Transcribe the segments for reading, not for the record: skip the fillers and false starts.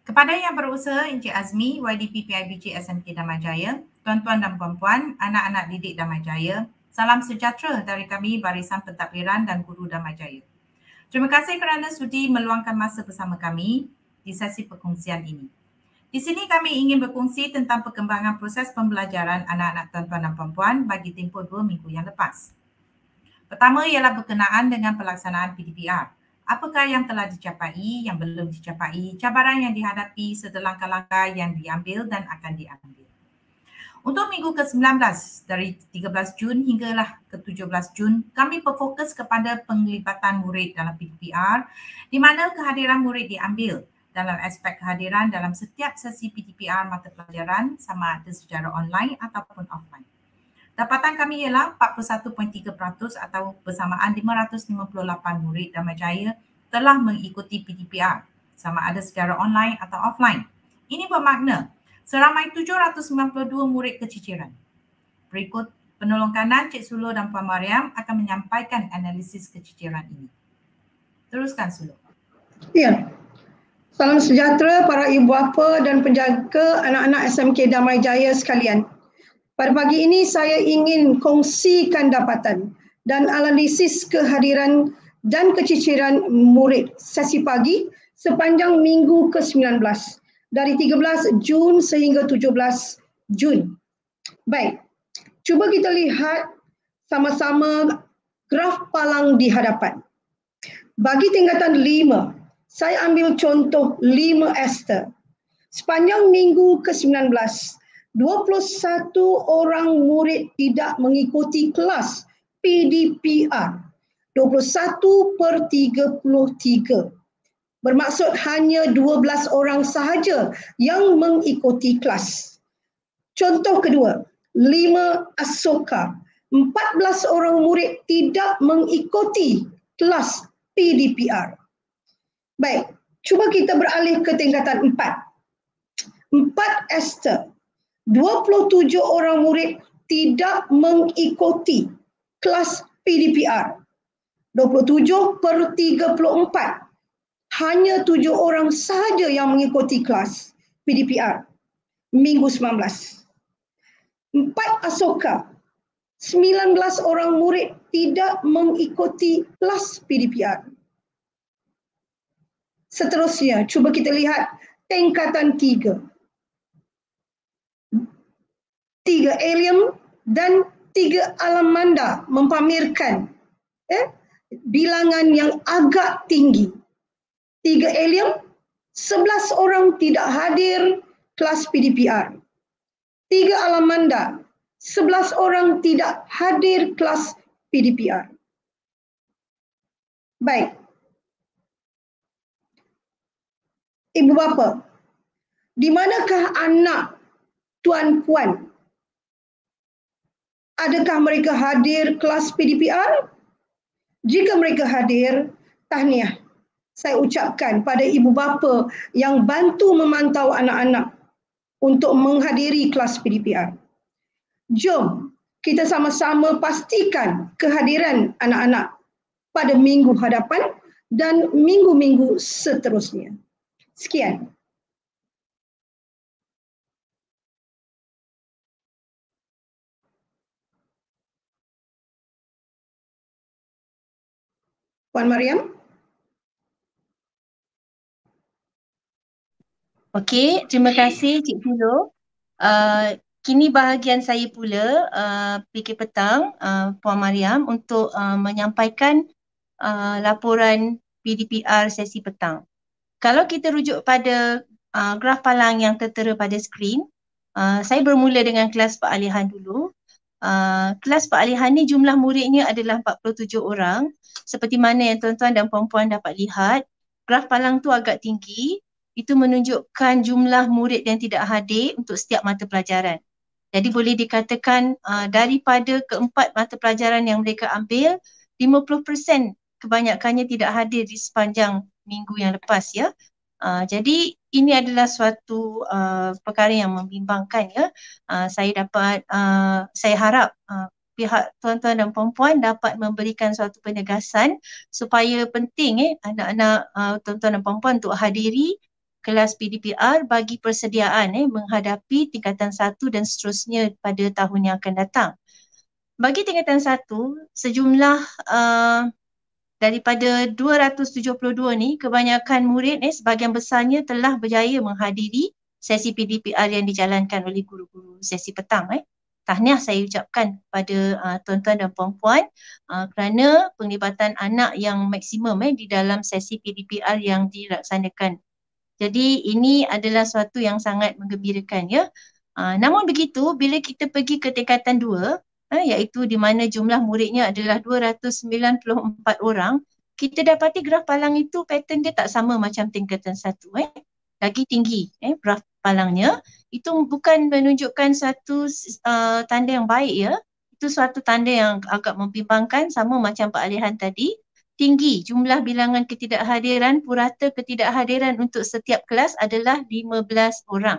Kepada yang berusaha Encik Azmi, YDP PIBG SMK Damajaya, tuan-tuan dan puan-puan, anak-anak didik Damajaya, salam sejahtera dari kami Barisan Pentadbiran dan Guru Damajaya. Terima kasih kerana sudi meluangkan masa bersama kami di sesi perkongsian ini. Di sini kami ingin berkongsi tentang perkembangan proses pembelajaran anak-anak tuan-tuan dan puan-puan bagi tempoh 2 minggu yang lepas. Pertama ialah berkenaan dengan pelaksanaan PDPR. Apakah yang telah dicapai, yang belum dicapai, cabaran yang dihadapi serta langkah-langkah yang diambil dan akan diambil. Untuk minggu ke-19 dari 13 Jun hinggalah ke-17 Jun, kami berfokus kepada penglibatan murid dalam PDPR di mana kehadiran murid diambil dalam aspek kehadiran dalam setiap sesi PDPR mata pelajaran sama ada secara online ataupun offline. Dapatan kami ialah 41.3% atau bersamaan 558 murid Damajaya telah mengikuti PDPR sama ada secara online atau offline. Ini bermakna seramai 792 murid keciciran. Berikut penolong kanan Cik Suluh dan Puan Mariam akan menyampaikan analisis keciciran ini. Teruskan Suluh. Ya. Salam sejahtera para ibu bapa dan penjaga anak-anak SMK Damajaya sekalian. Pada pagi ini saya ingin kongsikan dapatan dan analisis kehadiran dan keciciran murid sesi pagi sepanjang minggu ke-19 dari 13 Jun sehingga 17 Jun. Baik, cuba kita lihat sama-sama graf palang di hadapan. Bagi tingkatan 5, saya ambil contoh 5 Esther. Sepanjang minggu ke-19, 21 orang murid tidak mengikuti kelas PDPR. 21/33. Bermaksud hanya 12 orang sahaja yang mengikuti kelas. Contoh kedua, 5 Asoka. 14 orang murid tidak mengikuti kelas PDPR. Baik, cuba kita beralih ke tingkatan 4. 4 Esther. 27 orang murid tidak mengikuti kelas PDPR. 27/34. Hanya 7 orang sahaja yang mengikuti kelas PDPR. Minggu 19. 4 Asoka. 19 orang murid tidak mengikuti kelas PDPR. Seterusnya, cuba kita lihat tingkatan 3. 3 Alien dan 3 Alamanda mempamerkan bilangan yang agak tinggi. 3 Alien, 11 orang tidak hadir kelas PDPR. 3 Alamanda, 11 orang tidak hadir kelas PDPR. Baik. Ibu bapa, di manakah anak tuan-puan? Adakah mereka hadir kelas PDPR? Jika mereka hadir, tahniah. Saya ucapkan pada ibu bapa yang bantu memantau anak-anak untuk menghadiri kelas PDPR. Jom kita sama-sama pastikan kehadiran anak-anak pada minggu hadapan dan minggu-minggu seterusnya. Sekian. Puan Mariam. Okey, terima kasih Cik Suluh. Kini bahagian saya pula, fikir petang, Puan Mariam untuk menyampaikan laporan PDPR sesi petang. Kalau kita rujuk pada graf palang yang tertera pada skrin, saya bermula dengan kelas peralihan dulu. Kelas peralihan ni jumlah muridnya adalah 47 orang. Seperti mana yang tuan-tuan dan puan-puan dapat lihat, graf palang tu agak tinggi. Itu menunjukkan jumlah murid yang tidak hadir untuk setiap mata pelajaran. Jadi boleh dikatakan daripada keempat mata pelajaran yang mereka ambil, 50% kebanyakannya tidak hadir di sepanjang minggu yang lepas ya. Jadi ini adalah suatu perkara yang membimbangkan ya. Saya harap pihak tuan-tuan dan puan-puan dapat memberikan suatu penegasan supaya penting anak-anak tuan-tuan dan puan-puan untuk hadiri kelas PDPR bagi persediaan menghadapi tingkatan 1 dan seterusnya pada tahun yang akan datang. Bagi tingkatan 1, sejumlah daripada 272 ni, kebanyakan murid sebahagian besarnya telah berjaya menghadiri sesi PDPR yang dijalankan oleh guru-guru sesi petang. Tahniah saya ucapkan kepada tuan-tuan dan puan-puan kerana penglibatan anak yang maksimum di dalam sesi PDPR yang dilaksanakan. Jadi ini adalah suatu yang sangat menggembirakan ya. Namun begitu, bila kita pergi ke tingkatan 2, iaitu di mana jumlah muridnya adalah 294 orang, kita dapati graf palang itu pattern dia tak sama macam tingkatan 1. Lagi tinggi graf palangnya. Itu bukan menunjukkan satu tanda yang baik ya. Itu suatu tanda yang agak membimbangkan, sama macam Pak Alihan tadi. Tinggi jumlah bilangan ketidakhadiran, purata ketidakhadiran untuk setiap kelas adalah 15 orang.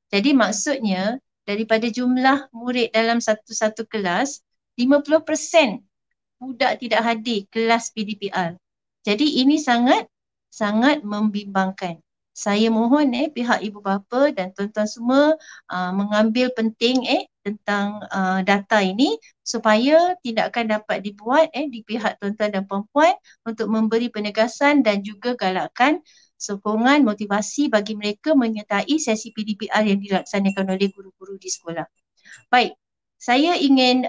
Jadi maksudnya daripada jumlah murid dalam satu kelas, 50% budak tidak hadir kelas PDPR. Jadi ini sangat membimbangkan. Saya mohon pihak ibu bapa dan tuan-tuan semua mengambil penting tentang data ini supaya tindakan dapat dibuat di pihak tuan-tuan dan puan-puan untuk memberi penegasan dan juga galakan sokongan motivasi bagi mereka menyertai sesi PDPR yang dilaksanakan oleh guru-guru di sekolah. Baik, saya ingin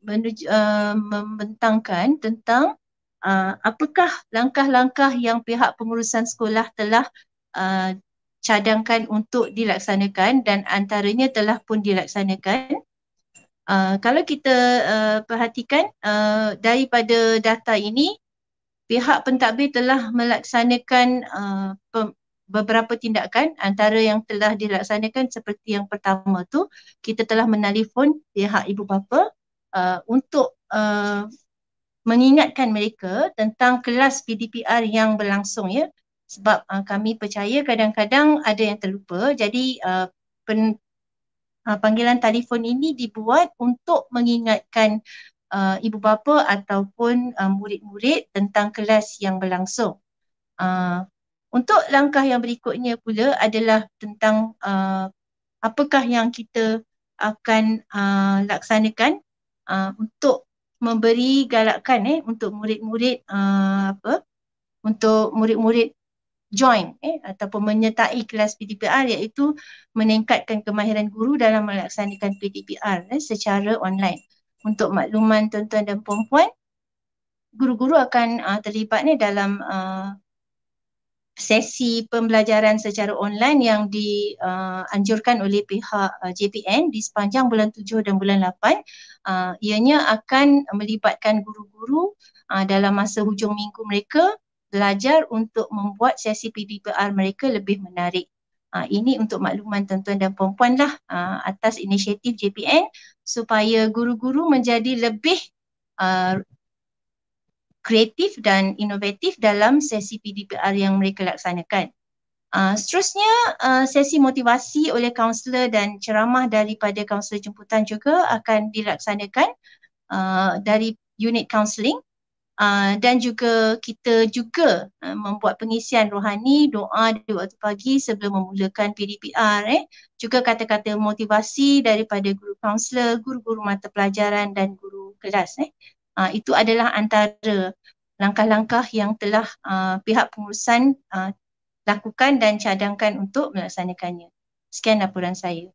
membentangkan tentang apakah langkah-langkah yang pihak pengurusan sekolah telah cadangkan untuk dilaksanakan dan antaranya telah pun dilaksanakan. Kalau kita perhatikan daripada data ini, pihak pentadbir telah melaksanakan beberapa tindakan. Antara yang telah dilaksanakan seperti yang pertama tu, kita telah menelefon pihak ibu bapa untuk mengingatkan mereka tentang kelas PDPR yang berlangsung ya. Sebab kami percaya kadang-kadang ada yang terlupa. Jadi panggilan telefon ini dibuat untuk mengingatkan ibu bapa ataupun murid-murid tentang kelas yang berlangsung. Untuk langkah yang berikutnya pula adalah tentang apakah yang kita akan laksanakan untuk memberi galakan untuk murid-murid untuk murid-murid join ataupun menyertai kelas PDPR, iaitu meningkatkan kemahiran guru dalam melaksanakan PDPR secara online. Untuk makluman tuan-tuan dan puan-puan, guru-guru akan terlibat dalam sesi pembelajaran secara online yang dianjurkan oleh pihak JPN di sepanjang bulan 7 dan bulan 8. Ianya akan melibatkan guru-guru dalam masa hujung minggu mereka belajar untuk membuat sesi PDPR mereka lebih menarik. Ini untuk makluman tuan-tuan dan puan-puan lah atas inisiatif JPN supaya guru-guru menjadi lebih kreatif dan inovatif dalam sesi PDPR yang mereka laksanakan. Seterusnya, sesi motivasi oleh kaunselor dan ceramah daripada kaunselor jemputan juga akan dilaksanakan dari unit kaunseling. Dan juga kita juga membuat pengisian rohani, doa di waktu pagi sebelum memulakan PDPR. Juga kata-kata motivasi daripada guru kaunselor, guru-guru mata pelajaran dan guru kelas. Itu adalah antara langkah-langkah yang telah pihak pengurusan lakukan dan cadangkan untuk melaksanakannya. Sekian laporan saya.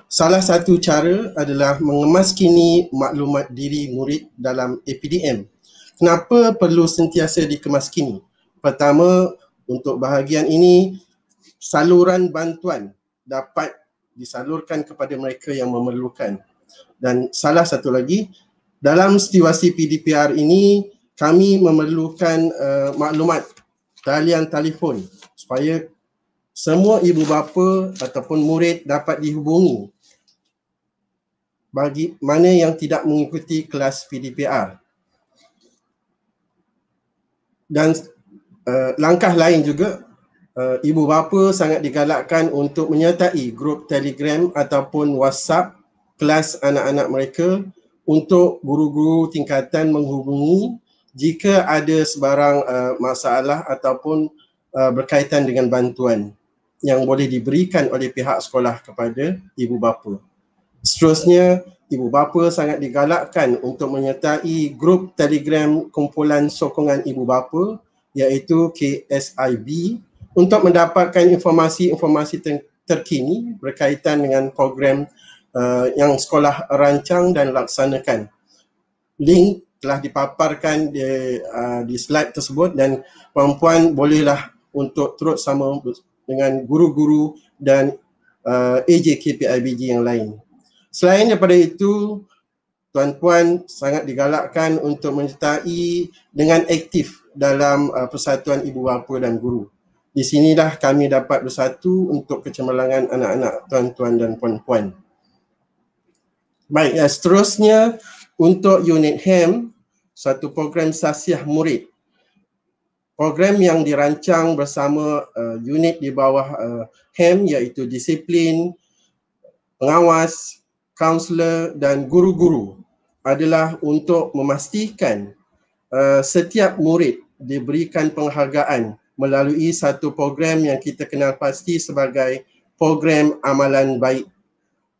Salah satu cara adalah mengemaskini maklumat diri murid dalam APDM. Kenapa perlu sentiasa dikemaskini? Pertama, untuk bahagian ini, saluran bantuan dapat disalurkan kepada mereka yang memerlukan. Dan salah satu lagi, dalam situasi PDPR ini, kami memerlukan maklumat talian telefon supaya semua ibu bapa ataupun murid dapat dihubungi bagi mana yang tidak mengikuti kelas PDPR. Dan langkah lain juga ibu bapa sangat digalakkan untuk menyertai grup Telegram ataupun WhatsApp kelas anak-anak mereka untuk guru-guru tingkatan menghubungi jika ada sebarang masalah ataupun berkaitan dengan bantuan yang boleh diberikan oleh pihak sekolah kepada ibu bapa. Seterusnya, ibu bapa sangat digalakkan untuk menyertai grup Telegram kumpulan sokongan ibu bapa iaitu KSIB untuk mendapatkan informasi-informasi terkini berkaitan dengan program yang sekolah rancang dan laksanakan. Link telah dipaparkan di slide tersebut dan puan-puan bolehlah untuk turut sama dengan guru-guru dan AJKPIBG yang lain. Selain daripada itu, tuan-puan sangat digalakkan untuk menyertai dengan aktif dalam persatuan ibu bapa dan guru. Di sinilah kami dapat bersatu untuk kecemerlangan anak-anak tuan-tuan dan puan-puan. Baik, seterusnya untuk unit HEM, satu program sasiah murid. Program yang dirancang bersama unit di bawah HEM iaitu disiplin, pengawas, kaunselor dan guru-guru adalah untuk memastikan setiap murid diberikan penghargaan melalui satu program yang kita kenal pasti sebagai program amalan baik.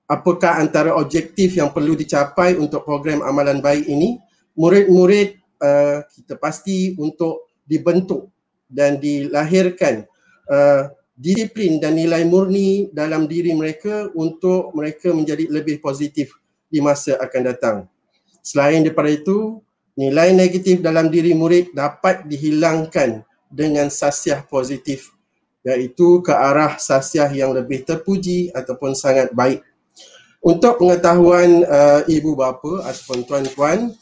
Apakah antara objektif yang perlu dicapai untuk program amalan baik ini? Murid-murid kita pasti untuk dibentuk dan dilahirkan disiplin dan nilai murni dalam diri mereka untuk mereka menjadi lebih positif di masa akan datang. Selain daripada itu, nilai negatif dalam diri murid dapat dihilangkan dengan sasiah positif, iaitu ke arah sasiah yang lebih terpuji ataupun sangat baik. Untuk pengetahuan ibu bapa ataupun tuan-tuan,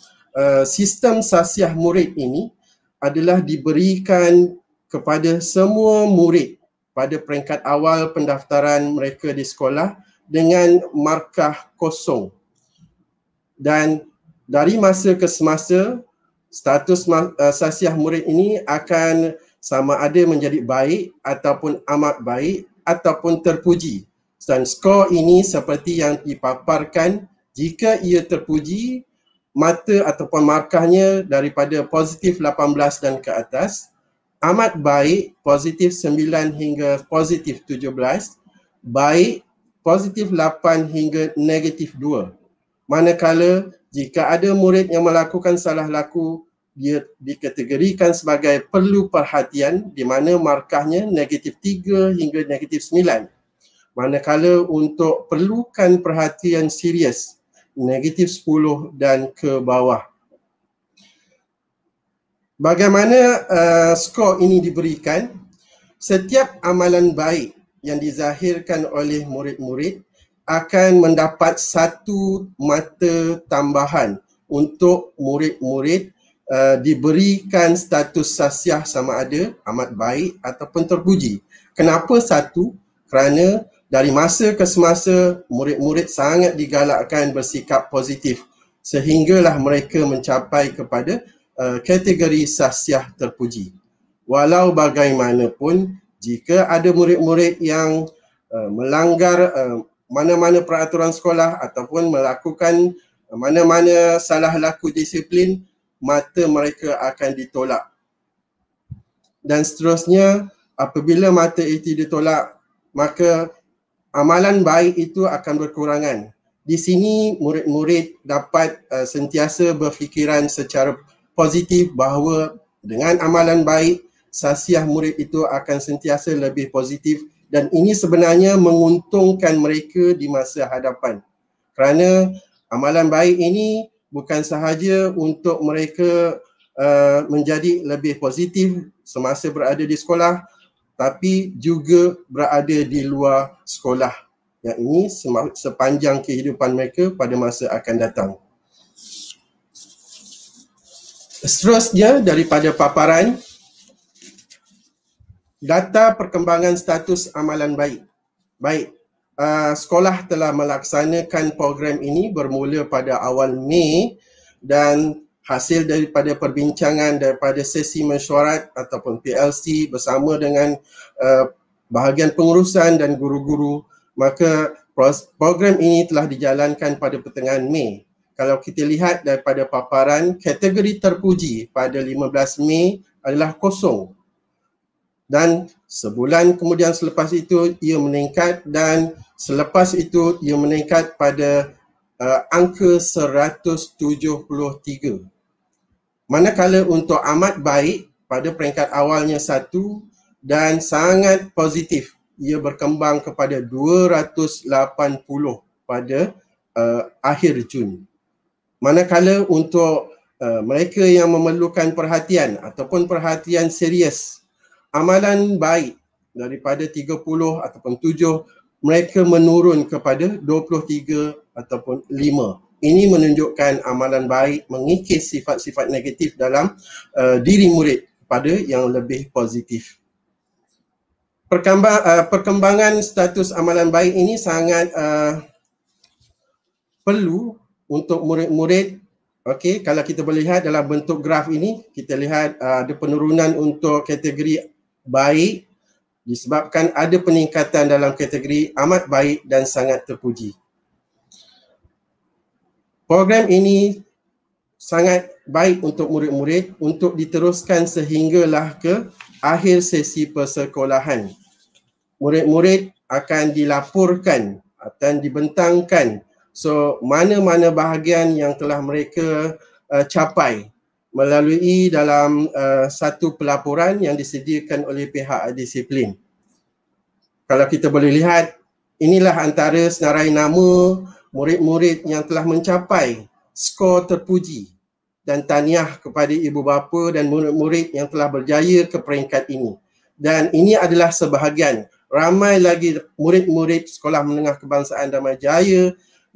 sistem sasiah murid ini adalah diberikan kepada semua murid pada peringkat awal pendaftaran mereka di sekolah dengan markah kosong. Dan dari masa ke semasa, status sasiah murid ini akan sama ada menjadi baik ataupun amat baik ataupun terpuji. Dan skor ini seperti yang dipaparkan, jika ia terpuji, mata ataupun markahnya daripada positif 18 dan ke atas, amat baik positif 9 hingga positif 17, baik positif 8 hingga negatif 2. Manakala jika ada murid yang melakukan salah laku, dia dikategorikan sebagai perlu perhatian di mana markahnya negatif 3 hingga negatif 9. Manakala untuk perlukan perhatian serius, negatif 10 dan ke bawah. Bagaimana skor ini diberikan? Setiap amalan baik yang dizahirkan oleh murid-murid akan mendapat satu mata tambahan untuk murid-murid diberikan status sasiah sama ada amat baik ataupun terpuji. Kenapa satu? Kerana dari masa ke semasa murid-murid sangat digalakkan bersikap positif sehinggalah mereka mencapai kepada kategori sasiah terpuji. Walau bagaimanapun, jika ada murid-murid yang melanggar mana-mana peraturan sekolah ataupun melakukan mana-mana salah laku disiplin, mata mereka akan ditolak. Dan seterusnya, apabila mata itu ditolak, maka amalan baik itu akan berkurangan. Di sini murid-murid dapat sentiasa berfikiran secara positif bahawa dengan amalan baik, sasiah murid itu akan sentiasa lebih positif dan ini sebenarnya menguntungkan mereka di masa hadapan. Kerana amalan baik ini bukan sahaja untuk mereka menjadi lebih positif semasa berada di sekolah, tapi juga berada di luar sekolah. Yang ini sepanjang kehidupan mereka pada masa akan datang. Seterusnya daripada paparan, data perkembangan status amalan baik. Baik, sekolah telah melaksanakan program ini bermula pada awal Mei dan hasil daripada perbincangan daripada sesi mesyuarat ataupun PLC bersama dengan bahagian pengurusan dan guru-guru, maka program ini telah dijalankan pada pertengahan Mei. Kalau kita lihat daripada paparan, kategori terpuji pada 15 Mei adalah kosong. Dan sebulan kemudian selepas itu ia meningkat dan selepas itu ia meningkat pada angka 173. Manakala untuk amat baik pada peringkat awalnya 1 dan sangat positif, ia berkembang kepada 280 pada akhir Jun. Manakala untuk mereka yang memerlukan perhatian ataupun perhatian serius, amalan baik daripada 30 ataupun 7, mereka menurun kepada 23 ataupun 5. Ini menunjukkan amalan baik mengikis sifat-sifat negatif dalam diri murid kepada yang lebih positif. Perkembangan status amalan baik ini sangat perlu untuk murid-murid. Okey, kalau kita boleh lihat dalam bentuk graf ini, kita lihat ada penurunan untuk kategori baik disebabkan ada peningkatan dalam kategori amat baik dan sangat terpuji. Program ini sangat baik untuk murid-murid untuk diteruskan sehinggalah ke akhir sesi persekolahan. Murid-murid akan dilaporkan dan dibentangkan mana-mana bahagian yang telah mereka capai melalui dalam satu pelaporan yang disediakan oleh pihak disiplin. Kalau kita boleh lihat, inilah antara senarai nama murid-murid yang telah mencapai skor terpuji, dan tahniah kepada ibu bapa dan murid-murid yang telah berjaya ke peringkat ini. Dan ini adalah sebahagian. Ramai lagi murid-murid Sekolah Menengah Kebangsaan Damai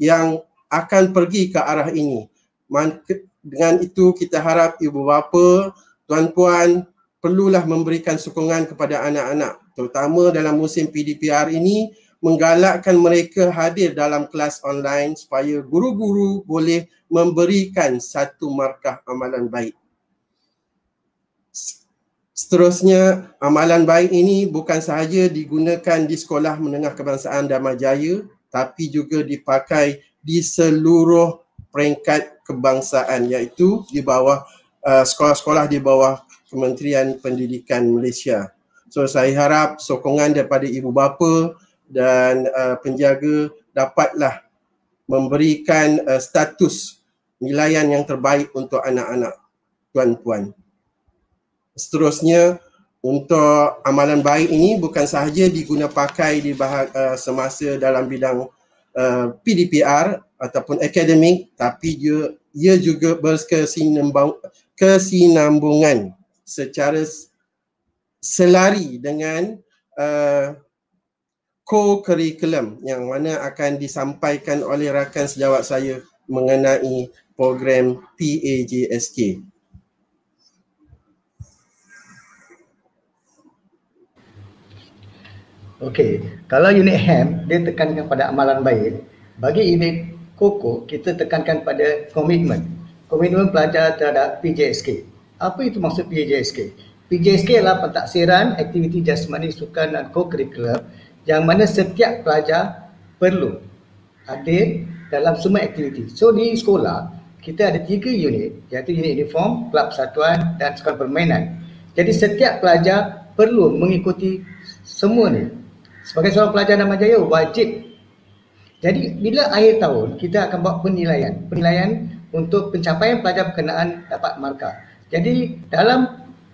yang akan pergi ke arah ini. Dengan itu kita harap ibu bapa, tuan-puan perlulah memberikan sokongan kepada anak-anak, terutama dalam musim PDPR ini, menggalakkan mereka hadir dalam kelas online supaya guru-guru boleh memberikan satu markah amalan baik. Seterusnya, amalan baik ini bukan sahaja digunakan di Sekolah Menengah Kebangsaan Damai, tapi juga dipakai di seluruh peringkat kebangsaan, iaitu di bawah sekolah-sekolah di bawah Kementerian Pendidikan Malaysia. So saya harap sokongan daripada ibu bapa dan penjaga dapatlah memberikan status nilaian yang terbaik untuk anak-anak tuan-puan. Seterusnya, untuk amalan baik ini bukan sahaja diguna pakai di semasa dalam bidang PDPR ataupun akademik, tapi ia juga berkesinambungan secara selari dengan co-curriculum yang mana akan disampaikan oleh rakan sejawat saya mengenai program PAJSK. Okey, kalau unit HAM dia tekankan pada amalan baik, bagi unit KOKO kita tekankan pada komitmen pelajar terhadap PJSK. Apa itu maksud PJSK? PJSK adalah pentaksiran aktiviti jasmani, sukan dan co-curriculum yang mana setiap pelajar perlu hadir dalam semua aktiviti. So di sekolah kita ada 3 unit, iaitu unit uniform, kelab persatuan dan sukan permainan. Jadi setiap pelajar perlu mengikuti semua ni. Sebagai seorang pelajar Damai wajib. Jadi bila akhir tahun kita akan buat penilaian untuk pencapaian pelajar berkenaan dapat markah. Jadi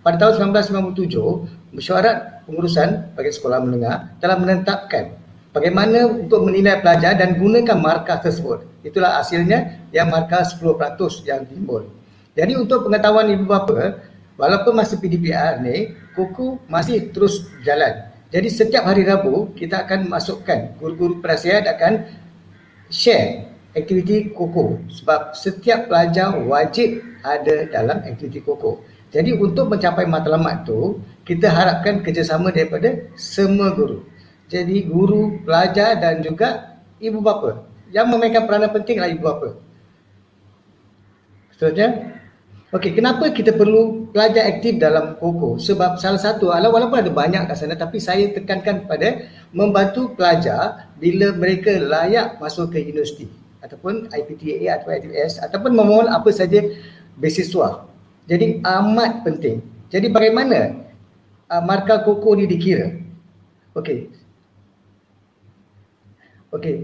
pada tahun 1997 Mesyuarat Pengurusan bagi Sekolah Menengah telah menetapkan bagaimana untuk menilai pelajar dan gunakan markah tersebut. Itulah hasilnya yang markah 10% yang timbul. Jadi untuk pengetahuan ibu bapa, walaupun masih PDPR ni, KOKO masih terus jalan. Jadi setiap hari Rabu kita akan masukkan, guru-guru penasihat akan share aktiviti KOKO sebab setiap pelajar wajib ada dalam aktiviti KOKO. Jadi untuk mencapai matlamat tu, kita harapkan kerjasama daripada semua guru. Jadi guru, pelajar dan juga ibu bapa. Yang memainkan peranan penting adalah ibu bapa. Seterusnya, Okey, kenapa kita perlu pelajar aktif dalam KOKO? Sebab salah satu, walaupun ada banyak kat sana, tapi saya tekankan pada membantu pelajar bila mereka layak masuk ke universiti ataupun IPTA atau ITS ataupun memohon apa saja beasiswa. Jadi amat penting. Jadi bagaimana markah KOKO ni dikira? Okey,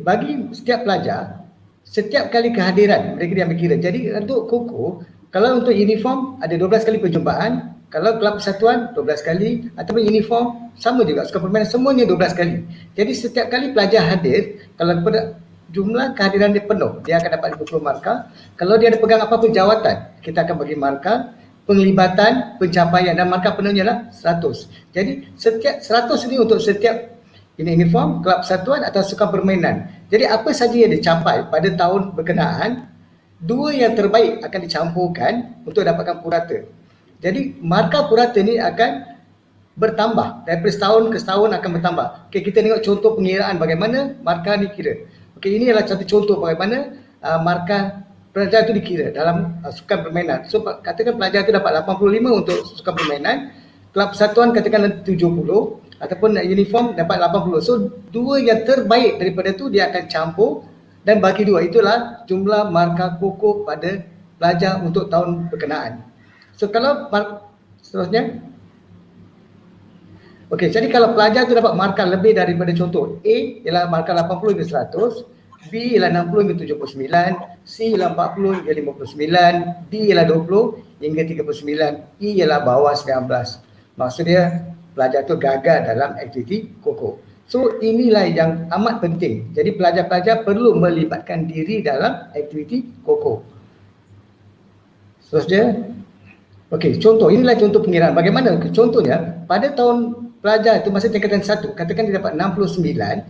bagi setiap pelajar, setiap kali kehadiran mereka diambil kira. Jadi untuk KOKO, kalau untuk uniform ada 12 kali perjumpaan, kalau kelab persatuan 12 kali, ataupun uniform sama juga, sukan permainan semuanya 12 kali. Jadi setiap kali pelajar hadir, kalau pada jumlah kehadiran dia penuh, dia akan dapat 50 markah. Kalau dia ada pegang apa-apa jawatan, kita akan bagi markah. Penglibatan, pencapaian dan markah penuhnya lah 100. Jadi setiap 100 ini untuk setiap uniform, kelab persatuan atau sukan permainan. Jadi apa saja yang dicapai pada tahun berkenaan, 2 yang terbaik akan dicampurkan untuk dapatkan purata. Jadi markah purata ni akan bertambah daripada setahun ke setahun akan bertambah. Okey, kita tengok contoh pengiraan bagaimana markah ni kira. Okey, ini adalah satu contoh bagaimana markah pelajar itu dikira dalam sukan permainan. So katakan pelajar itu dapat 85 untuk sukan permainan, kelab persatuan katakan 70 ataupun uniform dapat 80. So 2 yang terbaik daripada tu dia akan campur dan bagi 2. Itulah jumlah markah KOKO pada pelajar untuk tahun berkenaan. So kalau seterusnya, okey, jadi kalau pelajar tu dapat markah lebih daripada contoh A ialah markah 80 hingga 100, B ialah 60 hingga 79, C ialah 40 hingga 59, D ialah 20 hingga 39, E ialah bawah 19. Maksudnya pelajar tu gagal dalam aktiviti KOKO. So inilah yang amat penting. Jadi pelajar-pelajar perlu melibatkan diri dalam aktiviti KOKO. Seterusnya, okey, contoh, inilah contoh pengiraan. Bagaimana? Contohnya, pada tahun pelajar itu masa tingkatan 1, katakan dia dapat 69,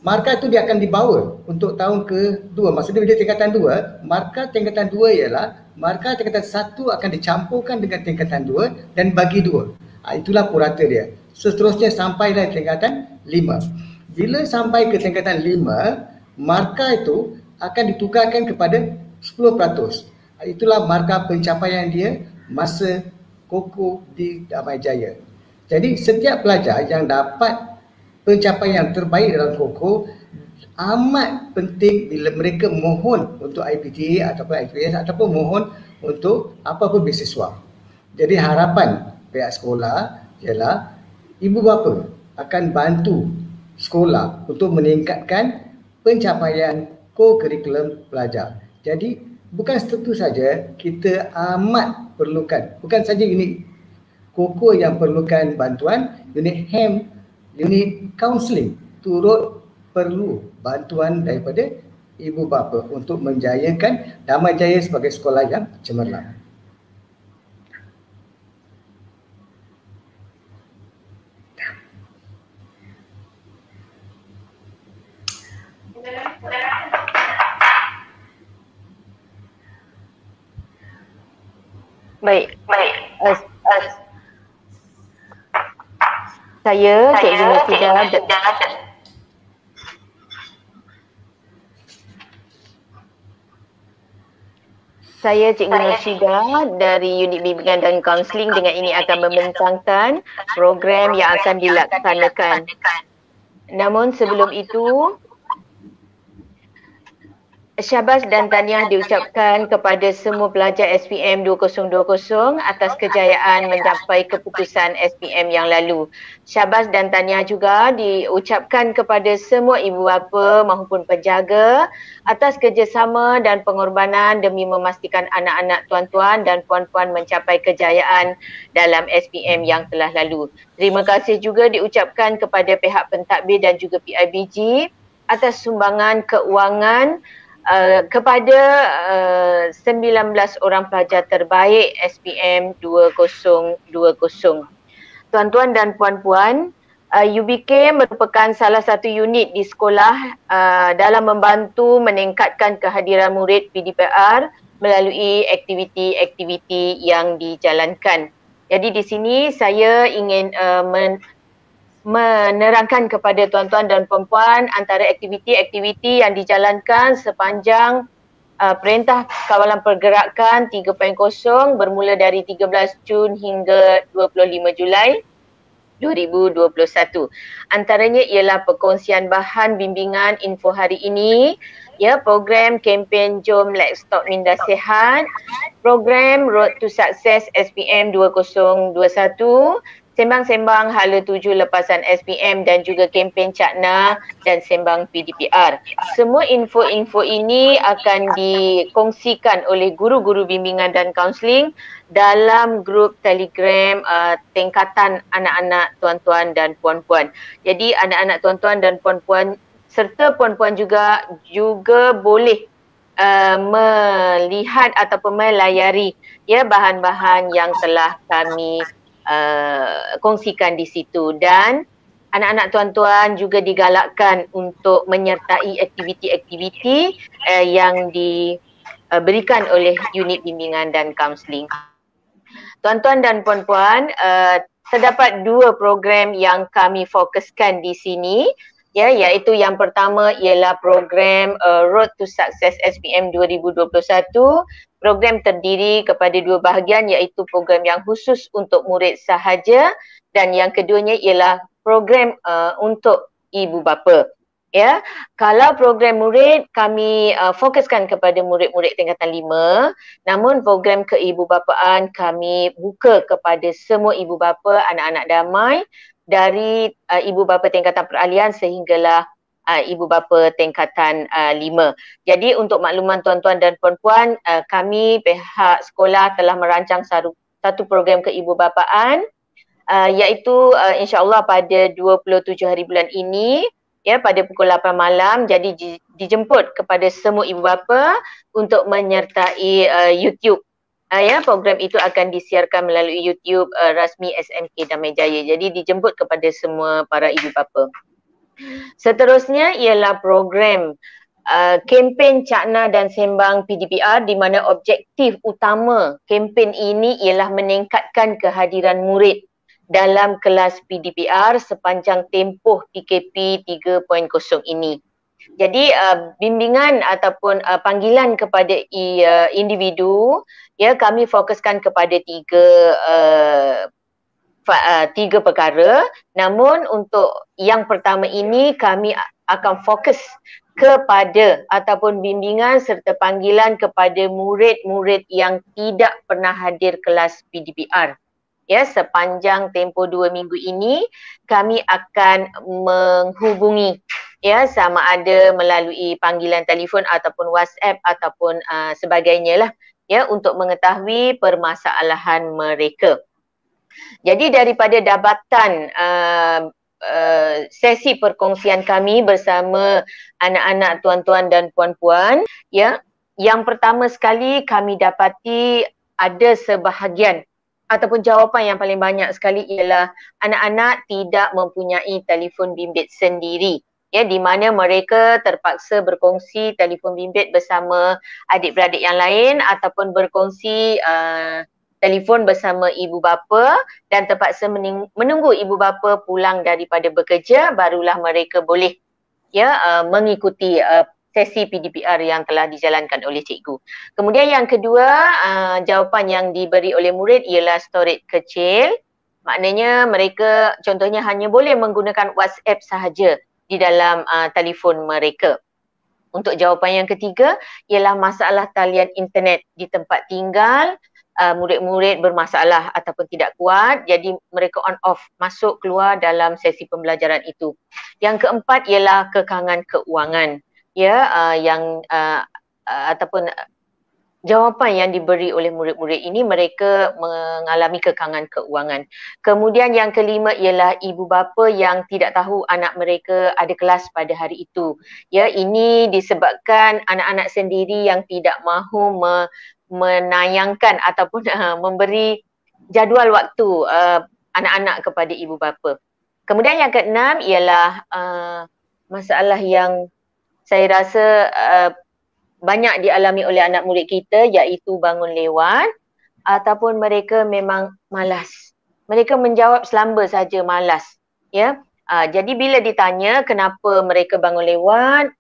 markah itu dia akan dibawa untuk tahun ke-2. Maksudnya bila tingkatan 2, markah tingkatan 2 ialah markah tingkatan 1 akan dicampurkan dengan tingkatan 2 dan bagi 2. Itulah purata dia. Seterusnya sampailah tingkatan 5. Bila sampai ke tingkatan 5, markah itu akan ditukarkan kepada 10%. Itulah markah pencapaian dia masa KOKO di Damai-Jaya. Jadi setiap pelajar yang dapat pencapaian terbaik dalam KOKO amat penting bila mereka mohon untuk IPTA ataupun IPS ataupun mohon untuk apa-apa beasiswa. Jadi harapan pihak sekolah ialah ibu bapa akan bantu sekolah untuk meningkatkan pencapaian co-curriculum pelajar. Jadi bukan itu saja kita amat perlukan, bukan saja unit KOKO yang perlukan bantuan, unit HEM, unit counselling turut perlu bantuan daripada ibu bapa untuk menjayakan Damai-Jaya sebagai sekolah yang cemerlang. Baik. Saya Cikgu Nursidah dari Unit Bimbingan dan Kaunseling dengan ini akan membentangkan program yang akan dilaksanakan. Namun sebelum itu, syabas dan tahniah diucapkan kepada semua pelajar SPM 2020 atas kejayaan mencapai keputusan SPM yang lalu. Syabas dan tahniah juga diucapkan kepada semua ibu bapa maupun penjaga atas kerjasama dan pengorbanan demi memastikan anak-anak tuan-tuan dan puan-puan mencapai kejayaan dalam SPM yang telah lalu. Terima kasih juga diucapkan kepada pihak pentadbir dan juga PIBG atas sumbangan keuangan kepada 19 orang pelajar terbaik SPM 2020. Tuan-tuan dan puan-puan, UBK merupakan salah satu unit di sekolah dalam membantu meningkatkan kehadiran murid PDPR melalui aktiviti-aktiviti yang dijalankan. Jadi di sini saya ingin menerangkan kepada tuan-tuan dan puan-puan antara aktiviti-aktiviti yang dijalankan sepanjang Perintah Kawalan Pergerakan 3.0 bermula dari 13 Jun hingga 25 Julai 2021. Antaranya ialah perkongsian bahan bimbingan info hari ini, ya, program kempen Jom Let's Stop Minda Sihat, program Road to Success SPM 2021, sembang-sembang hala 7 lepasan SPM dan juga kempen Cakna dan sembang PDPR. Semua info-info ini akan dikongsikan oleh guru-guru bimbingan dan kaunseling dalam grup Telegram tingkatan anak-anak tuan-tuan dan puan-puan. Jadi anak-anak tuan-tuan dan puan-puan serta puan-puan juga boleh melihat ataupun melayari, ya, bahan-bahan yang telah kami kongsikan di situ. Dan anak-anak tuan-tuan juga digalakkan untuk menyertai aktiviti-aktiviti yang diberikan oleh unit bimbingan dan kaunseling. Tuan-tuan dan puan-puan, terdapat 2 program yang kami fokuskan di sini, ya, iaitu yang pertama ialah program Road to Success SPM 2021. Program terdiri kepada 2 bahagian, iaitu program yang khusus untuk murid sahaja dan yang keduanya ialah program untuk ibu bapa. Ya, kalau program murid kami fokuskan kepada murid-murid tingkatan 5, namun program keibubapaan kami buka kepada semua ibu bapa anak-anak damai dari ibu bapa tingkatan peralihan sehinggalah ibu bapa tingkatan 5. Jadi untuk makluman tuan-tuan dan puan-puan, kami pihak sekolah telah merancang satu program keibubapaan iaitu insya-Allah pada 27 hari bulan ini, ya, pada pukul 8 malam. Jadi dijemput kepada semua ibu bapa untuk menyertai YouTube. Ya, program itu akan disiarkan melalui YouTube rasmi SMK Damai Jaya. Jadi dijemput kepada semua para ibu bapa. Seterusnya ialah program kempen Cakna dan sembang PDPR, di mana objektif utama kempen ini ialah meningkatkan kehadiran murid dalam kelas PDPR sepanjang tempoh PKP 3.0 ini. Jadi bimbingan ataupun panggilan kepada individu, ya, kami fokuskan kepada 3 perkara. Namun untuk yang pertama ini kami akan fokus kepada ataupun bimbingan serta panggilan kepada murid-murid yang tidak pernah hadir kelas PDPR. Ya, sepanjang tempoh 2 minggu ini kami akan menghubungi, ya, sama ada melalui panggilan telefon ataupun WhatsApp ataupun sebagainya lah, ya, untuk mengetahui permasalahan mereka. Jadi daripada dapatan sesi perkongsian kami bersama anak-anak tuan-tuan dan puan-puan, ya, yang pertama sekali kami dapati ada sebahagian ataupun jawapan yang paling banyak sekali ialah anak-anak tidak mempunyai telefon bimbit sendiri, ya, di mana mereka terpaksa berkongsi telefon bimbit bersama adik-beradik yang lain ataupun berkongsi telefon bersama ibu bapa dan terpaksa menunggu ibu bapa pulang daripada bekerja barulah mereka boleh, ya, mengikuti sesi PDPR yang telah dijalankan oleh cikgu. Kemudian yang kedua, jawapan yang diberi oleh murid ialah storage kecil. Maknanya mereka contohnya hanya boleh menggunakan WhatsApp sahaja di dalam telefon mereka. Untuk jawapan yang ketiga ialah masalah talian internet di tempat tinggal. Murid-murid bermasalah ataupun tidak kuat, jadi mereka on off masuk keluar dalam sesi pembelajaran itu. Yang keempat ialah kekangan keuangan, ya, yang ataupun jawapan yang diberi oleh murid-murid ini mereka mengalami kekangan keuangan. Kemudian yang kelima ialah ibu bapa yang tidak tahu anak mereka ada kelas pada hari itu. Ya, ini disebabkan anak-anak sendiri yang tidak mahu menayangkan ataupun memberi jadual waktu anak-anak kepada ibu bapa. Kemudian yang keenam ialah masalah yang saya rasa banyak dialami oleh anak murid kita, iaitu bangun lewat ataupun mereka memang malas. Mereka menjawab selamba saja malas, ya. Jadi bila ditanya kenapa mereka bangun lewat,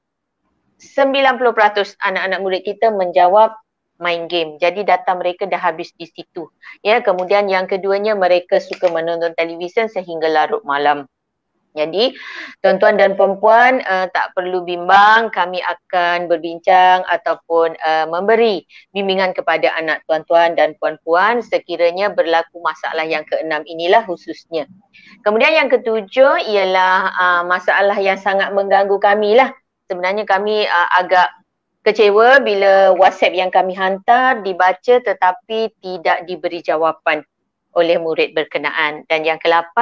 90% anak-anak murid kita menjawab main game. Jadi data mereka dah habis di situ. Ya, kemudian yang keduanya mereka suka menonton televisyen sehingga larut malam. Jadi tuan-tuan dan puan-puan tak perlu bimbang, kami akan berbincang ataupun memberi bimbingan kepada anak tuan-tuan dan puan-puan sekiranya berlaku masalah yang keenam inilah khususnya. Kemudian yang ketujuh ialah masalah yang sangat mengganggu kami lah. Sebenarnya kami agak kecewa bila WhatsApp yang kami hantar dibaca tetapi tidak diberi jawapan oleh murid berkenaan. Dan yang ke-8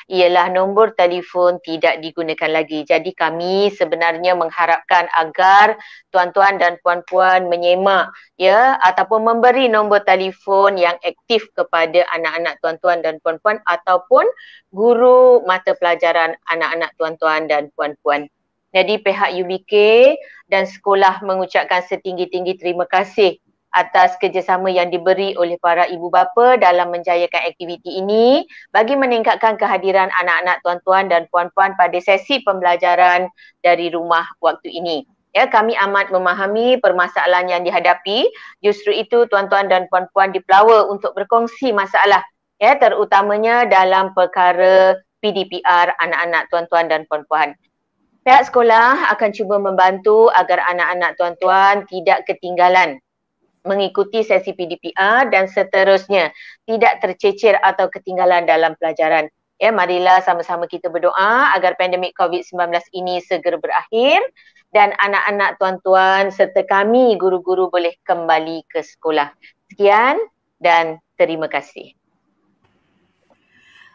ialah nombor telefon tidak digunakan lagi. Jadi kami sebenarnya mengharapkan agar tuan-tuan dan puan-puan menyemak ya ataupun memberi nombor telefon yang aktif kepada anak-anak tuan-tuan dan puan-puan ataupun guru mata pelajaran anak-anak tuan-tuan dan puan-puan. Jadi pihak UBK dan sekolah mengucapkan setinggi-tinggi terima kasih atas kerjasama yang diberi oleh para ibu bapa dalam menjayakan aktiviti ini bagi meningkatkan kehadiran anak-anak tuan-tuan dan puan-puan pada sesi pembelajaran dari rumah waktu ini. Ya, kami amat memahami permasalahan yang dihadapi. Justru itu tuan-tuan dan puan-puan dipelawa untuk berkongsi masalah ya, terutamanya dalam perkara PDPR anak-anak tuan-tuan dan puan-puan. Pihak sekolah akan cuba membantu agar anak-anak tuan-tuan tidak ketinggalan mengikuti sesi PDPR dan seterusnya tidak tercecer atau ketinggalan dalam pelajaran. Ya, marilah sama-sama kita berdoa agar pandemik COVID-19 ini segera berakhir dan anak-anak tuan-tuan serta kami guru-guru boleh kembali ke sekolah. Sekian dan terima kasih.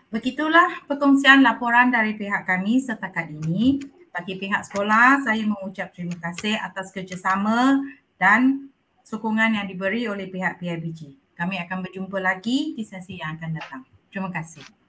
Begitulah perkongsian laporan dari pihak kami setakat ini. Bagi pihak sekolah, saya mengucap terima kasih atas kerjasama dan sokongan yang diberi oleh pihak PIBG. Kami akan berjumpa lagi di sesi yang akan datang. Terima kasih.